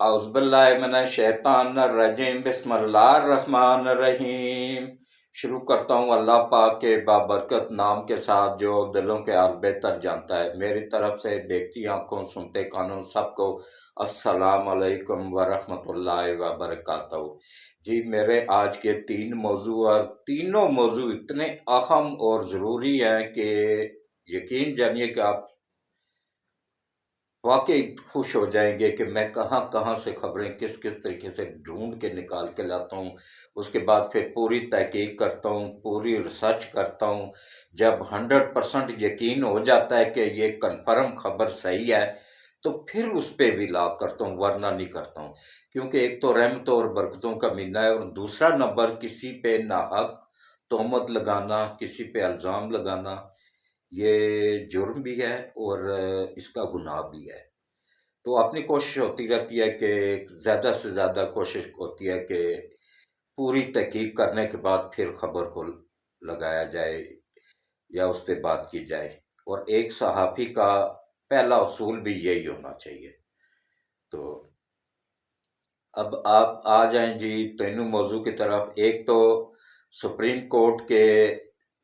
اعوذ باللہ من الشیطان الرجیم، بسم اللہ الرحمن الرحیم۔ شروع کرتا ہوں اللہ پاک کے بابرکت نام کے ساتھ جو دلوں کے حال بہتر جانتا ہے۔ میری طرف سے دیکھتی آنکھوں سنتے کانوں سب کو السلام علیکم ورحمۃ اللہ وبرکاتہ۔ جی میرے آج کے 3 موضوع، اور تینوں موضوع اتنے اہم اور ضروری ہیں کہ یقین جانیے کہ آپ واقعی خوش ہو جائیں گے کہ میں کہاں کہاں سے خبریں کس کس طریقے سے ڈھونڈ کے نکال کے لاتا ہوں۔ اس کے بعد پھر پوری تحقیق کرتا ہوں، پوری ریسرچ کرتا ہوں۔ جب 100% یقین ہو جاتا ہے کہ یہ کنفرم خبر صحیح ہے تو پھر اس پہ بھی لا کرتا ہوں، ورنہ نہیں کرتا ہوں۔ کیونکہ ایک تو رحمتوں اور برکتوں کا مہینہ ہے، اور دوسرا نمبر کسی پہ ناحق تہمت لگانا، کسی پہ الزام لگانا، یہ جرم بھی ہے اور اس کا گناہ بھی ہے۔ تو اپنی کوشش ہوتی رہتی ہے کہ زیادہ سے زیادہ کوشش ہوتی ہے کہ پوری تحقیق کرنے کے بعد پھر خبر کو لگایا جائے یا اس پہ بات کی جائے، اور ایک صحافی کا پہلا اصول بھی یہی ہونا چاہیے۔ تو اب آپ آ جائیں جی تینوں موضوع کی طرف۔ ایک تو سپریم کورٹ کے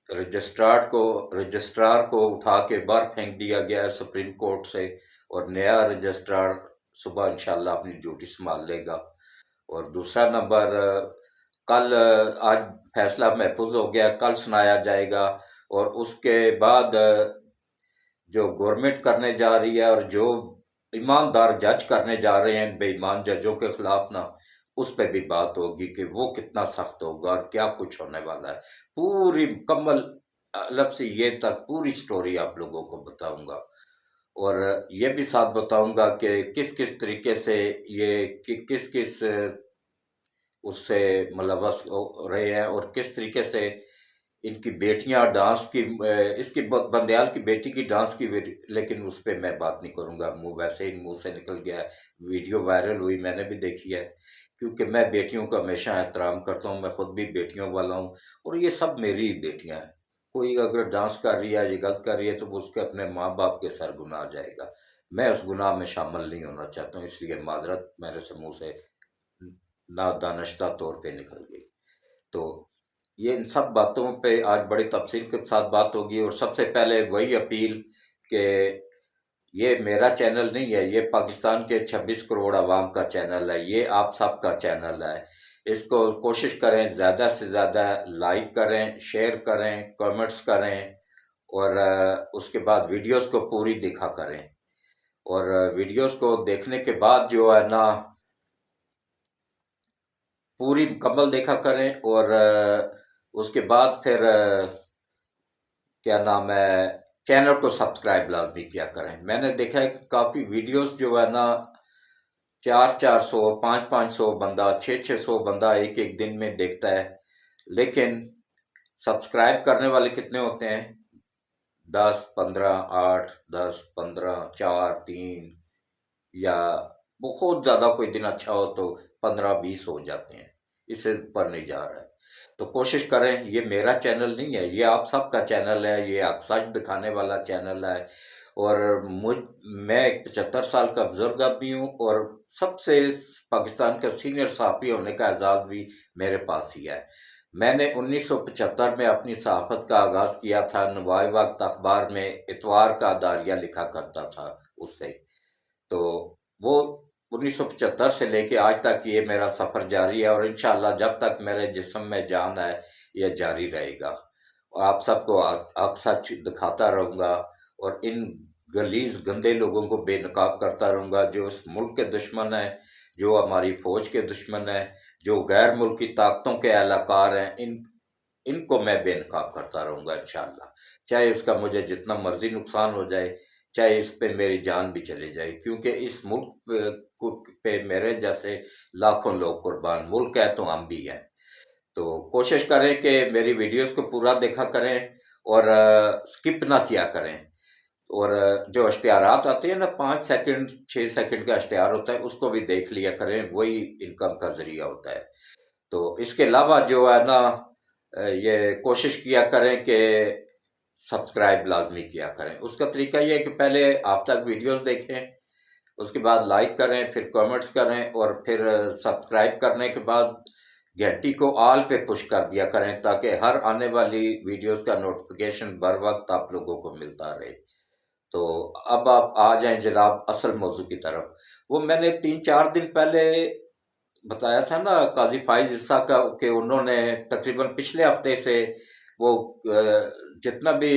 رجسٹرار کو اٹھا کے باہر پھینک دیا گیا ہے سپریم کورٹ سے، اور نیا رجسٹرار صبح انشاءاللہ اپنی ڈیوٹی سنبھال لے گا۔ اور دوسرا نمبر، آج فیصلہ محفوظ ہو گیا، کل سنایا جائے گا، اور اس کے بعد جو گورنمنٹ کرنے جا رہی ہے اور جو ایماندار جج کرنے جا رہے ہیں بے ایمان ججوں کے خلاف نا، اس پہ بھی بات ہوگی کہ وہ کتنا سخت ہوگا اور کیا کچھ ہونے والا ہے۔ پوری مکمل الف سے یہ تک پوری سٹوری آپ لوگوں کو بتاؤں گا، اور یہ بھی ساتھ بتاؤں گا کہ کس کس طریقے سے یہ کس کس اس سے ملوث رہے ہیں، اور کس طریقے سے ان کی بیٹیاں ڈانس کی، اس کی بندیال کی بیٹی کی ڈانس کی، لیکن اس پہ میں بات نہیں کروں گا، ویسے ہی منہ سے نکل گیا ہے، ویڈیو وائرل ہوئی، میں نے بھی دیکھی ہے۔ کیونکہ میں بیٹیوں کا ہمیشہ احترام کرتا ہوں، میں خود بھی بیٹیوں والا ہوں، اور یہ سب میری ہی بیٹیاں ہیں۔ کوئی اگر ڈانس کر رہی ہے، یہ غلط کر رہی ہے، تو اس کے اپنے ماں باپ کے سر گناہ جائے گا۔ میں اس گناہ میں شامل نہیں ہونا چاہتا ہوں، اس لیے معذرت میرے سے منہ سے نادانشتہ طور پہ نکل گئی۔ تو یہ ان سب باتوں پہ آج بڑی تفصیل کے ساتھ بات ہوگی، اور سب سے پہلے وہی اپیل کہ یہ میرا چینل نہیں ہے، یہ پاکستان کے 26 کروڑ عوام کا چینل ہے، یہ آپ سب کا چینل ہے۔ اس کو کوشش کریں زیادہ سے زیادہ لائک کریں، شیئر کریں، کامنٹس کریں، اور اس کے بعد ویڈیوز کو پوری دیکھا کریں، اور ویڈیوز کو دیکھنے کے بعد جو ہے نا پوری مکمل دیکھا کریں، اور اس کے بعد پھر کیا نام ہے، چینل کو سبسکرائب لازمی کیا کریں۔ میں نے دیکھا ہے کہ کافی ویڈیوز جو ہے نا 400 500 بندہ 600 بندہ ایک ایک دن میں دیکھتا ہے، لیکن سبسکرائب کرنے والے کتنے ہوتے ہیں؟ 10 15 8 10 15 4 3، یا بہت زیادہ کوئی دن اچھا ہو تو 15 20 ہو جاتے ہیں، اس سے اوپر نہیں جا رہا ہے۔ تو کوشش کریں، یہ میرا چینل نہیں ہے، یہ آپ سب کا چینل ہے، یہ حق سچ دکھانے والا چینل ہے، اور میں ایک 75 سال کا بزرگ آدمی ہوں، اور سب سے پاکستان کا سینئر صحافی ہونے کا اعزاز بھی میرے پاس ہی ہے۔ میں نے 1975 میں اپنی صحافت کا آغاز کیا تھا، نوائے وقت اخبار میں اتوار کا داریہ لکھا کرتا تھا اس سے۔ تو وہ 1975 سے لے کے آج تک یہ میرا سفر جاری ہے، اور انشاءاللہ جب تک میرے جسم میں جان ہے یہ جاری رہے گا۔ آپ سب کو حق سچ دکھاتا رہوں گا، اور ان غلیظ گندے لوگوں کو بے نقاب کرتا رہوں گا جو اس ملک کے دشمن ہیں، جو ہماری فوج کے دشمن ہیں، جو غیر ملکی طاقتوں کے اہلکار ہیں، ان کو میں بے نقاب کرتا رہوں گا انشاءاللہ، چاہے اس کا مجھے جتنا مرضی نقصان ہو جائے، چاہے اس پہ میری جان بھی چلی جائے، کیونکہ اس ملک پہ میرے جیسے لاکھوں لوگ قربان، ملک ہے تو ہم بھی ہیں۔ تو کوشش کریں کہ میری ویڈیوز کو پورا دیکھا کریں، اور سکپ نہ کیا کریں، اور جو اشتہارات آتے ہیں نا 5 سیکنڈ 6 سیکنڈ کا اشتہار ہوتا ہے، اس کو بھی دیکھ لیا کریں، وہی انکم کا ذریعہ ہوتا ہے۔ تو اس کے علاوہ جو ہے نا یہ کوشش کیا کریں کہ سبسکرائب لازمی کیا کریں۔ اس کا طریقہ یہ ہے کہ پہلے آپ تک ویڈیوز دیکھیں، اس کے بعد لائک کریں، پھر کامنٹس کریں، اور پھر سبسکرائب کرنے کے بعد گھنٹی کو آل پہ پش کر دیا کریں تاکہ ہر آنے والی ویڈیوز کا نوٹیفیکیشن بر وقت آپ لوگوں کو ملتا رہے۔ تو اب آپ آ جائیں جناب اصل موضوع کی طرف۔ وہ میں نے 3-4 دن پہلے بتایا تھا نا قاضی فائز عیسیٰ کا، کہ انہوں نے تقریباً پچھلے ہفتے سے وہ جتنا بھی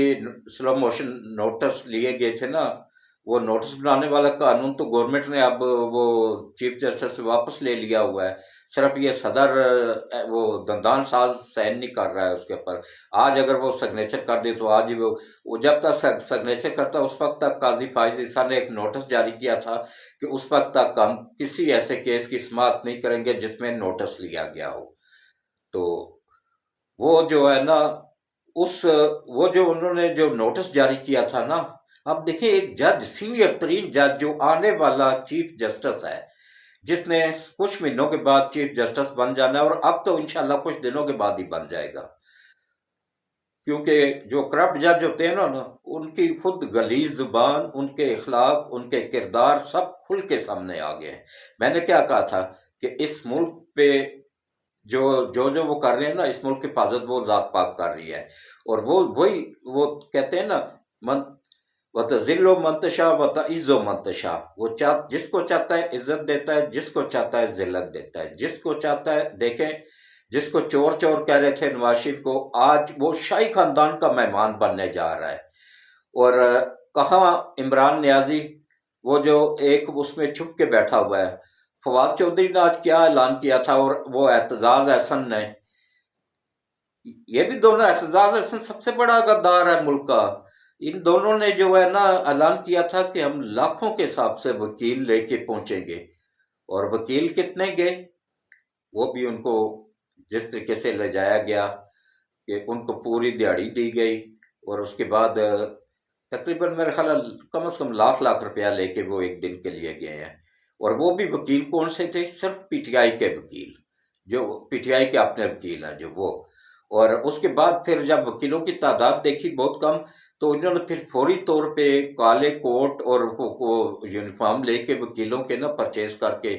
سلو موشن نوٹس لیے گئے تھے نا، وہ نوٹس بنانے والا قانون تو گورنمنٹ نے اب وہ چیف جسٹس سے واپس لے لیا ہوا ہے، صرف یہ صدر وہ دندان ساز سائن نہیں کر رہا ہے اس کے اوپر۔ آج اگر وہ سگنیچر کر دے تو آج ہی وہ جب تک سگنیچر کرتا اس وقت تک قاضی فائز عیسیٰ نے ایک نوٹس جاری کیا تھا کہ اس وقت تک ہم کسی ایسے کیس کی سماعت نہیں کریں گے جس میں نوٹس لیا گیا ہو۔ تو وہ جو ہے نا وہ جو انہوں نے جو نوٹس جاری کیا تھا نا، اب دیکھیں ایک جج، سینئر ترین جج جو آنے والا چیف جسٹس ہے، جس نے کچھ مہینوں کے بعد چیف جسٹس بن جانا ہے، اور اب تو انشاءاللہ کچھ دنوں کے بعد ہی بن جائے گا، کیونکہ جو کرپٹ جج ہوتے ہیں نا ان کی خود غلیظ زبان، ان کے اخلاق، ان کے کردار سب کھل کے سامنے آ گئے ہیں۔ میں نے کیا کہا تھا کہ اس ملک پہ جو وہ کر رہے ہیں نا، اس ملک کی حفاظت وہ ذات پاک کر رہی ہے، اور وہ کہتے ہیں نا وَتَذِلُّ مَن تَشَاءُ وَتُعِزُّ مَن تَشَاءُ، وہ جس کو چاہتا ہے عزت دیتا ہے، جس کو چاہتا ہے ذلت دیتا ہے، جس کو چاہتا ہے۔ دیکھیں جس کو چور کہہ رہے تھے نواز شریف کو، آج وہ شاہی خاندان کا مہمان بننے جا رہا ہے۔ اور کہاں عمران نیازی، وہ جو ایک اس میں چھپ کے بیٹھا ہوا ہے، فواد چودھری نے آج کیا اعلان کیا تھا، اور وہ اعتزاز احسن نے، یہ بھی دونوں، اعتزاز احسن سب سے بڑا غدار ہے ملک کا، ان دونوں نے جو ہے نا اعلان کیا تھا کہ ہم لاکھوں کے حساب سے وکیل لے کے پہنچیں گے، اور وکیل کتنے گئے وہ بھی ان کو جس طریقے سے لے جایا گیا کہ ان کو پوری دیہڑی دی گئی، اور اس کے بعد تقریباً میرے خیال کم از کم لاکھ روپیہ لے کے وہ ایک دن کے لیے گئے ہیں۔ اور وہ بھی وکیل کون سے تھے؟ صرف پی ٹی آئی کے وکیل، جو پی ٹی آئی کے اپنے وکیل ہیں جو وہ۔ اور اس کے بعد پھر جب وکیلوں کی تعداد دیکھی بہت کم، تو انہوں نے پھر فوری طور پہ کالے کوٹ اور یونیفارم لے کے وکیلوں کے نا پرچیز کر کے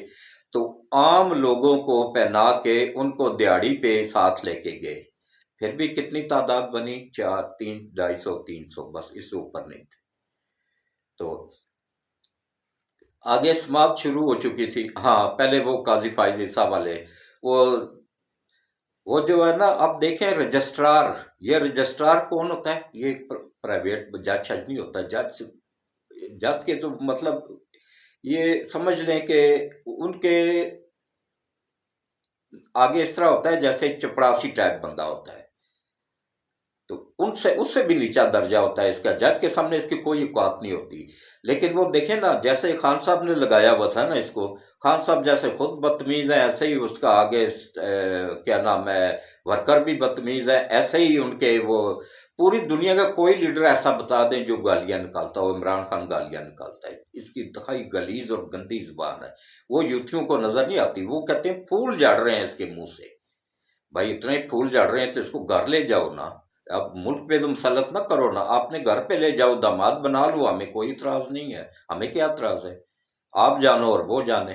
تو عام لوگوں کو پہنا کے ان کو دیہڑی پہ ساتھ لے کے گئے۔ پھر بھی کتنی تعداد بنی؟ 250-300 بس، اس سے اوپر نہیں تھے۔ تو آگے سماعت شروع ہو چکی تھی۔ ہاں پہلے وہ قاضی فائز عیسیٰ والے، وہ جو ہے نا، اب دیکھیں رجسٹرار، یہ رجسٹرار کون ہوتا ہے؟ یہ پرائیویٹ جج نہیں ہوتا، جج کے تو مطلب یہ سمجھ لیں کہ ان کے آگے اس طرح ہوتا ہے جیسے چپڑاسی ٹائپ بندہ ہوتا ہے، تو اس سے بھی نیچا درجہ ہوتا ہے اس کا، جج کے سامنے اس کی کوئی اوقات نہیں ہوتی۔ لیکن وہ دیکھیں نا، جیسے خان صاحب نے لگایا ہوا تھا نا اس کو، خان صاحب جیسے خود بدتمیز ہیں ایسے ہی اس کا آگے کیا نام ہے ورکر بھی بدتمیز ہے، ایسے ہی ان کے وہ پوری دنیا کا کوئی لیڈر ایسا بتا دیں جو گالیاں نکالتا ہو، عمران خان گالیاں نکالتا ہے، اس کی انتہائی غلیظ اور گندی زبان ہے، وہ یوتھیوں کو نظر نہیں آتی۔ وہ کہتے ہیں پھول جھڑ رہے ہیں اس کے منہ سے، بھائی اتنے پھول جھڑ رہے ہیں تو اس کو گھر لے جاؤ نا، اب ملک پہ تم مسلط نہ کرو نا، آپ نے گھر پہ لے جاؤ، داماد بنا لو، ہمیں کوئی اعتراض نہیں ہے، ہمیں کیا اعتراض ہے، آپ جانو اور وہ جانے۔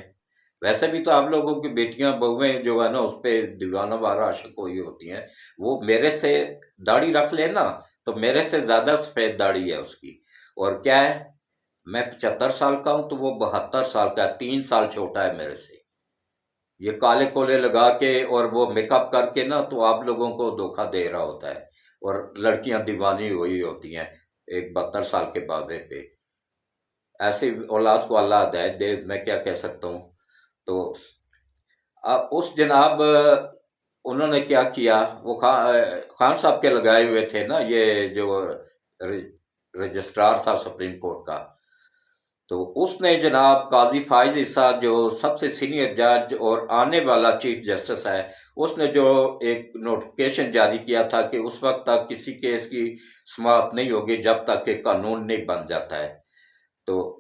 ویسے بھی تو آپ لوگوں کی بیٹیاں بہویں جو ہے نا اس پہ دیوانہ وارہ عاشق ہوئی ہوتی ہیں، وہ میرے سے داڑھی رکھ لے نا تو میرے سے زیادہ سفید داڑھی ہے اس کی، اور کیا ہے میں 75 سال کا ہوں تو وہ 72 سال کا ہے، 3 سال چھوٹا ہے میرے سے۔ یہ کالے کولے لگا کے اور وہ میک اپ کر کے نا تو آپ لوگوں کو دھوکہ دے رہا ہوتا ہے، اور لڑکیاں دیوانی ہوئی ہوتی ہیں ایک 72 سال کے بابے پہ۔ ایسی اولاد کو اللہ ہدایت دے، میں کیا کہہ سکتا ہوں۔ تو اس جناب انہوں نے کیا کیا، وہ خان صاحب کے لگائے ہوئے تھے نا یہ جو رجسٹرار تھا سپریم کورٹ کا، تو اس نے جناب قاضی فائز عیسیٰ جو سب سے سینئر جج اور آنے والا چیف جسٹس ہے، اس نے جو ایک نوٹیفکیشن جاری کیا تھا کہ اس وقت تک کسی کیس کی سماعت نہیں ہوگی جب تک کہ قانون نہیں بن جاتا ہے۔ تو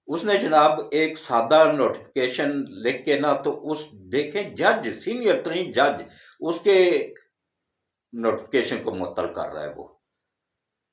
اس نے جناب ایک سادہ نوٹیفکیشن لکھ کے نا تو دیکھیں جج، سینئر ترین جج اس کے نوٹیفکیشن کو معطل کر رہا ہے وہ،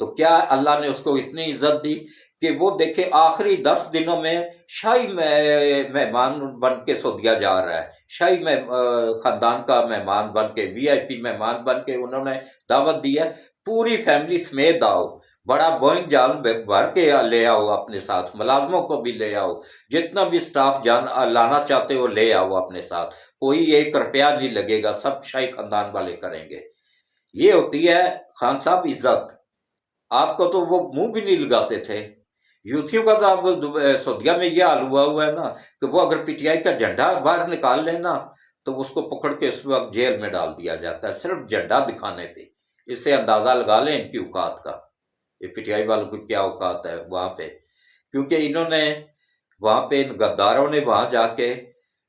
تو کیا اللہ نے اس کو اتنی عزت دی کہ وہ دیکھے آخری 10 دنوں میں شاہی مہمان بن کے سعودیہ جا رہا ہے، شاہی خاندان کا مہمان بن کے، وی آئی پی مہمان بن کے انہوں نے دعوت دی ہے، پوری فیملی سمیت آؤ، بڑا بوئنگ جہاز بھر کے لے آؤ، اپنے ساتھ ملازموں کو بھی لے آؤ، جتنا بھی سٹاف لانا چاہتے ہو لے آؤ اپنے ساتھ، کوئی 1 روپیہ نہیں لگے گا، سب شاہی خاندان والے کریں گے۔ یہ ہوتی ہے خان صاحب عزت۔ آپ کو تو وہ منہ بھی نہیں لگاتے تھے، یوتھیوں کا تو اب سعودیہ میں یہ حال ہوا ہے نا کہ وہ اگر پی ٹی آئی کا جھنڈا باہر نکال لینا تو اس کو پکڑ کے اس وقت جیل میں ڈال دیا جاتا ہے، صرف جھنڈا دکھانے پہ۔ اس سے اندازہ لگا لیں ان کی اوقات کا، یہ پی ٹی آئی والوں کی کیا اوقات ہے وہاں پہ، کیونکہ انہوں نے وہاں پہ، ان غداروں نے وہاں جا کے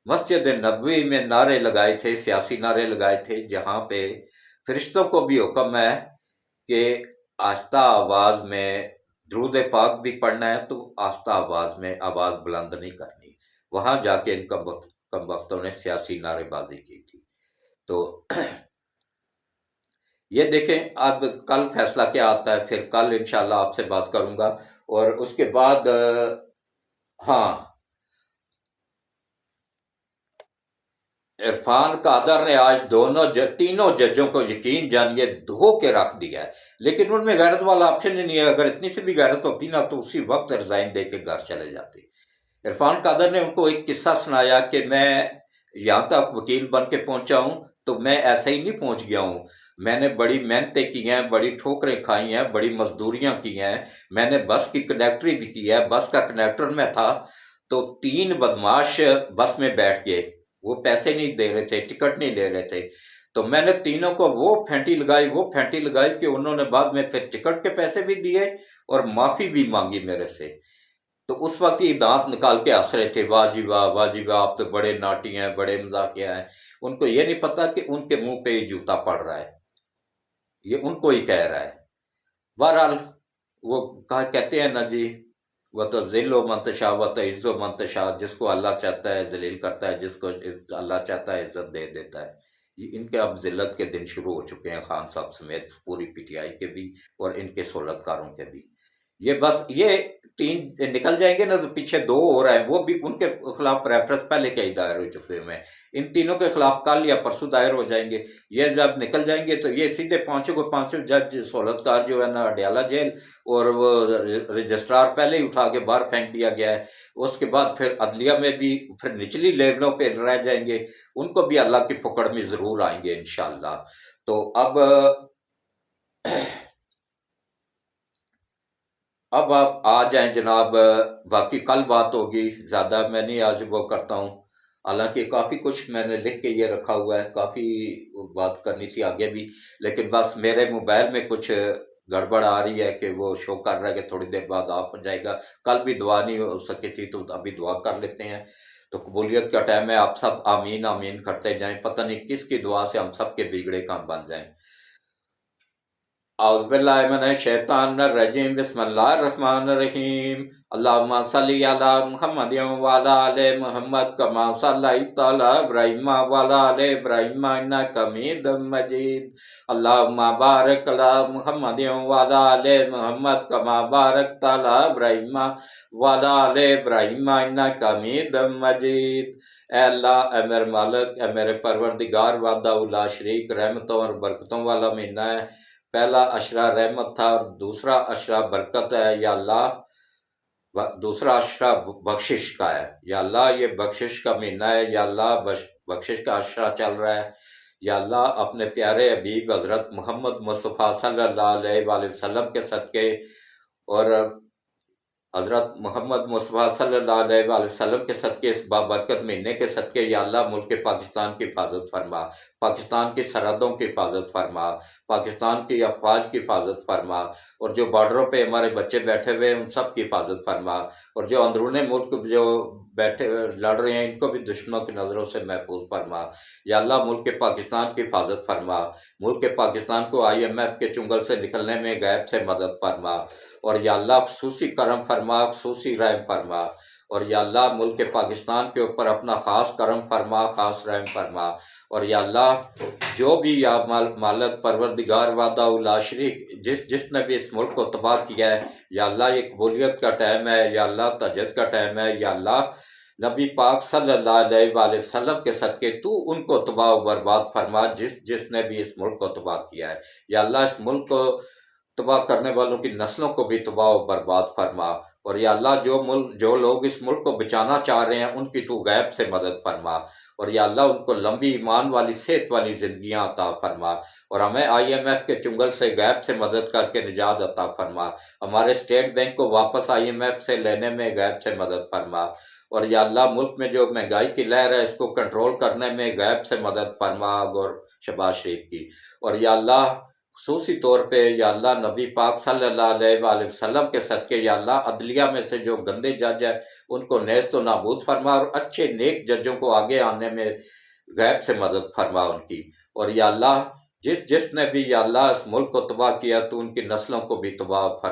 مسجد نبوی میں نعرے لگائے تھے، سیاسی نعرے لگائے تھے، جہاں پہ فرشتوں کو بھی حکم ہے کہ آہستہ آواز میں درود پاک بھی پڑھنا ہے تو آہستہ آواز میں آواز بلند نہیں کرنی۔ وہاں جا کے ان کم وقتوں نے سیاسی نعرے بازی کی تھی۔ تو یہ دیکھیں اب کل فیصلہ کیا آتا ہے، پھر کل انشاءاللہ آپ سے بات کروں گا۔ اور اس کے بعد ہاں، عرفان قادر نے آج تینوں ججوں کو یقین جانیے دھو کے رکھ دیا ہے، لیکن ان میں غیرت والا آپشن ہی نہیں ہے۔ اگر اتنی سی بھی غیرت ہوتی نا تو اسی وقت ریزائن دے کے گھر چلے جاتے۔ عرفان قادر نے ان کو ایک قصہ سنایا کہ میں یہاں تک وکیل بن کے پہنچا ہوں تو میں ایسے ہی نہیں پہنچ گیا ہوں، میں نے بڑی محنتیں کی ہیں، بڑی ٹھوکریں کھائی ہیں، بڑی مزدوریاں کی ہیں، میں نے بس کی کنڈکٹری بھی کی ہے، بس کا کنڈکٹر میں تھا تو 3 بدماش بس میں بیٹھ گئے، وہ پیسے نہیں دے رہے تھے، ٹکٹ نہیں لے رہے تھے، تو میں نے تینوں کو وہ پھینٹی لگائی کہ انہوں نے بعد میں پھر ٹکٹ کے پیسے بھی دیے اور معافی بھی مانگی میرے سے۔ تو اس وقت یہ دانت نکال کے ہنس رہے تھے، واہ جی واہ، واہ جی واہ، آپ تو بڑے ناٹی ہیں، بڑے مزاحیہ ہیں۔ ان کو یہ نہیں پتا کہ ان کے منہ پہ یہ جوتا پڑ رہا ہے، یہ ان کو ہی کہہ رہا ہے۔ بہرحال وہ کہتے ہیں نا جی، وہ تو ذل و منتشا و تو عز و منتشا، جس کو اللہ چاہتا ہے ذلیل کرتا ہے، جس کو اللہ چاہتا ہے عزت دے دیتا ہے۔ یہ ان کے اب ذلت کے دن شروع ہو چکے ہیں، خان صاحب سمیت پوری پی ٹی آئی کے بھی اور ان کے سہولت کاروں کے بھی۔ یہ بس یہ 3 نکل جائیں گے نا تو پیچھے 2 ہو رہے ہیں، وہ بھی ان کے خلاف ریفرنس پہلے کے ہی دائر ہو چکے ہیں، ان تینوں کے خلاف کل یا پرسوں دائر ہو جائیں گے۔ یہ جب نکل جائیں گے تو یہ سیدھے پانچوں جج سہولت کار جو ہے نا اڈیالہ جیل، اور وہ رجسٹرار پہلے ہی اٹھا کے باہر پھینک دیا گیا ہے۔ اس کے بعد پھر عدلیہ میں بھی پھر نچلی لیولوں پہ رہ جائیں گے، ان کو بھی اللہ کی پکڑ میں ضرور آئیں گے انشاءاللہ۔ تو اب آپ آ جائیں جناب، باقی کل بات ہوگی، زیادہ میں نہیں آج وہ کرتا ہوں، حالانکہ کافی کچھ میں نے لکھ کے یہ رکھا ہوا ہے، کافی بات کرنی تھی آگے بھی، لیکن بس میرے موبائل میں کچھ گڑبڑ آ رہی ہے کہ وہ شو کر رہا ہے کہ تھوڑی دیر بعد آف ہو جائے گا۔ کل بھی دعا نہیں ہو سکی تھی تو ابھی دعا کر لیتے ہیں۔ تو قبولیت کا ٹائم ہے، آپ سب آمین آمین کرتے جائیں، پتہ نہیں کس کی دعا سے ہم سب کے بگڑے کام بن جائیں۔ اعوذ باللہ من الشیطان الرجیم، بسم اللہ الرحمن الرحیم، اللہم صلی علی محمد وعلی آل محمد کما صلیت علی ابراہیم وعلی آل ابراہیم انک حمید مجید، اللہم بارک علی محمد وعلی آل محمد کما بارکت علی ابراہیم وعلی آل ابراہیم انک حمید مجید۔ اے اللہ، اے میرے مالک، اے میرے پروردگار، وحدہ لا شریک، رحمتوں اور برکتوں والا مہینہ ہے۔ پہلا عشرہ رحمت تھا اور دوسرا عشرہ برکت ہے، یا اللہ دوسرا عشرہ بخشش کا ہے، یا اللہ یہ بخشش کا مہینہ ہے، یا اللہ بخشش کا عشرہ چل رہا ہے، یا اللہ اپنے پیارے حبیب حضرت محمد مصطفیٰ صلی اللہ علیہ وآلہ وسلم کے صدقے اور حضرت محمد مصطفیٰ صلی اللہ علیہ وآلہ وسلم کے صدقے، اس بابرکت مہینے کے صدقے، یا اللہ ملک پاکستان کی حفاظت فرما، پاکستان کی سرحدوں کی حفاظت فرما، پاکستان کی افواج کی حفاظت فرما، اور جو بارڈروں پہ ہمارے بچے بیٹھے ہوئے ہیں ان سب کی حفاظت فرما، اور جو اندرون ملک جو بیٹھے لڑ رہے ہیں ان کو بھی دشمنوں کی نظروں سے محفوظ فرما، یا اللہ ملک پاکستان کی حفاظت فرما، ملک پاکستان کو IMF کے چنگل سے نکلنے میں غیب سے مدد فرما، اور یا اللہ خصوصی کرم فرما، خصوصی رحم فرما، اور یا اللہ ملک پاکستان کے اوپر اپنا خاص کرم فرما، خاص رحم فرما، اور یا اللہ جو بھی یا مالک پروردگار وحدہ لا شریک جس نے بھی اس ملک کو تباہ کیا ہے، یا اللہ یہ قبولیت کا ٹائم ہے، یا اللہ تہجد کا ٹائم ہے، یا اللہ نبی پاک صلی اللہ علیہ وآلہ وسلم کے صدقے تو ان کو تباہ و برباد فرما جس نے بھی اس ملک کو تباہ کیا ہے، یا اللہ اس ملک کو تباہ کرنے والوں کی نسلوں کو بھی تباہ و برباد فرما، اور یا اللہ جو لوگ اس ملک کو بچانا چاہ رہے ہیں ان کی تو غیب سے مدد فرما، اور یا اللہ ان کو لمبی ایمان والی صحت والی زندگیاں عطا فرما، اور ہمیں IMF کے چنگل سے غیب سے مدد کر کے نجات عطا فرما، ہمارے اسٹیٹ بینک کو واپس IMF سے لینے میں غیب سے مدد فرما، اور یا اللہ ملک میں جو مہنگائی کی لہر ہے اس کو کنٹرول کرنے میں غیب سے مدد فرما، اور شہباز شریف کی، اور یا اللہ خصوصی طور پہ یا اللہ نبی پاک صلی اللہ علیہ وآلہ وسلم کے صدقے یا اللہ عدلیہ میں سے جو گندے جج ہیں ان کو نیست و نابود فرما، اور اچھے نیک ججوں کو آگے آنے میں غیب سے مدد فرما ان کی، اور یا اللہ جس نے بھی یا اللہ اس ملک کو تباہ کیا تو ان کی نسلوں کو بھی تباہ فرما۔